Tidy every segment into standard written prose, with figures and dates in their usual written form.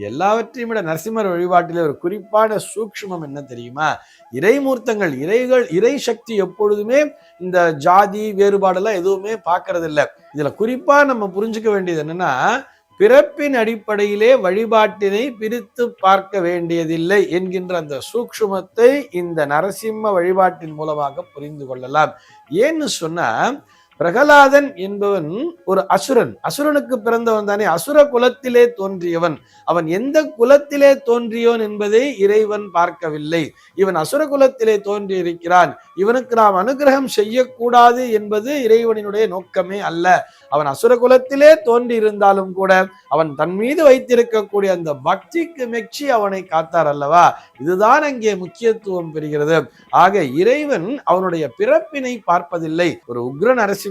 எல்லாவற்றையும் விட நரசிம்மர் வழிபாட்டிலே ஒரு குறிப்பான சூக்ஷ்மம் என்ன தெரியுமா? இறைமூர்த்தங்கள், இறை சக்தி எப்பொழுதுமே இந்த ஜாதி வேறுபாடெல்லாம் எதுவுமே பார்க்கறது இல்லை. இதுல குறிப்பா நம்ம புரிஞ்சுக்க வேண்டியது என்னன்னா, பிறப்பின் அடிப்படையிலே வழிபாட்டினை பிரித்து பார்க்க வேண்டியதில்லை என்கின்ற அந்த சூக்ஷ்மத்தை இந்த நரசிம்ம வழிபாட்டின் மூலமாக புரிந்து கொள்ளலாம். ஏன்னு சொன்னா, பிரகலாதன் என்பவன் ஒரு அசுரனுக்கு பிறந்தவன் தானே, அசுர குலத்திலே தோன்றியவன். அவன் எந்த குலத்திலே தோன்றியவன் என்பதை இறைவன் பார்க்கவில்லை. இவன் அசுர குலத்திலே தோன்றியிருக்கிறான், இவனுக்கு நாம் அனுகிரகம் செய்யக்கூடாது என்பது இறைவனினுடைய நோக்கமே அல்ல. அவன் அசுர குலத்திலே தோன்றி இருந்தாலும் கூட அவன் தன் மீது வைத்திருக்கக்கூடிய அந்த பக்திக்கு மெச்சி அவனை காத்தார் அல்லவா? இதுதான் அங்கே முக்கியத்துவம் பெறுகிறது. ஆக இறைவன் அவனுடைய பிறப்பினை பார்ப்பதில்லை. ஒரு உக்ர நரசிம்மர்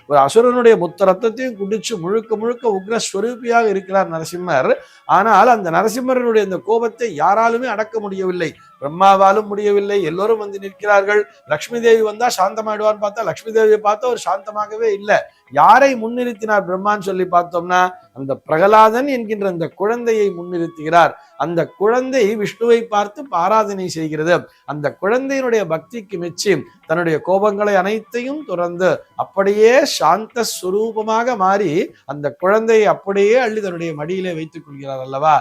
ஒரு அசுரனுடைய மொத்த ரத்தத்தையும் குடிச்சு முழுக்க முழுக்க உக்ர ஸ்வரூபியாக இருக்கிறார் நரசிம்மர். ஆனால் அந்த நரசிம்மரனுடைய அந்த கோபத்தை யாராலுமே அடக்க முடியவில்லை. பிரம்மாவாலும் முடியவில்லை. எல்லோரும் வந்து நிற்கிறார்கள். லட்சுமி தேவி வந்தா சாந்தமாயிடுவான்னு பார்த்தா லட்சுமி தேவியை பார்த்தா ஒரு சாந்தமாகவே இல்லை. யாரை முன்னிறுத்தினார் பிரம்மான்னு சொல்லி பார்த்தோம்னா, அந்த பிரகலாதன் என்கின்ற அந்த குழந்தையை முன்னிறுத்துகிறார். அந்த குழந்தை விஷ்ணுவை பார்த்து ஆராதனை செய்கிறது. அந்த குழந்தையினுடைய பக்திக்கு மெச்சி தன்னுடைய கோபங்களை அனைத்தையும் துறந்து அப்படியே சாந்த ஸ்வரூபமாக மாறி அந்த குழந்தையை அப்படியே அள்ளி தன்னுடைய மடியிலே வைத்துக் கொள்கிறார் அல்லவா?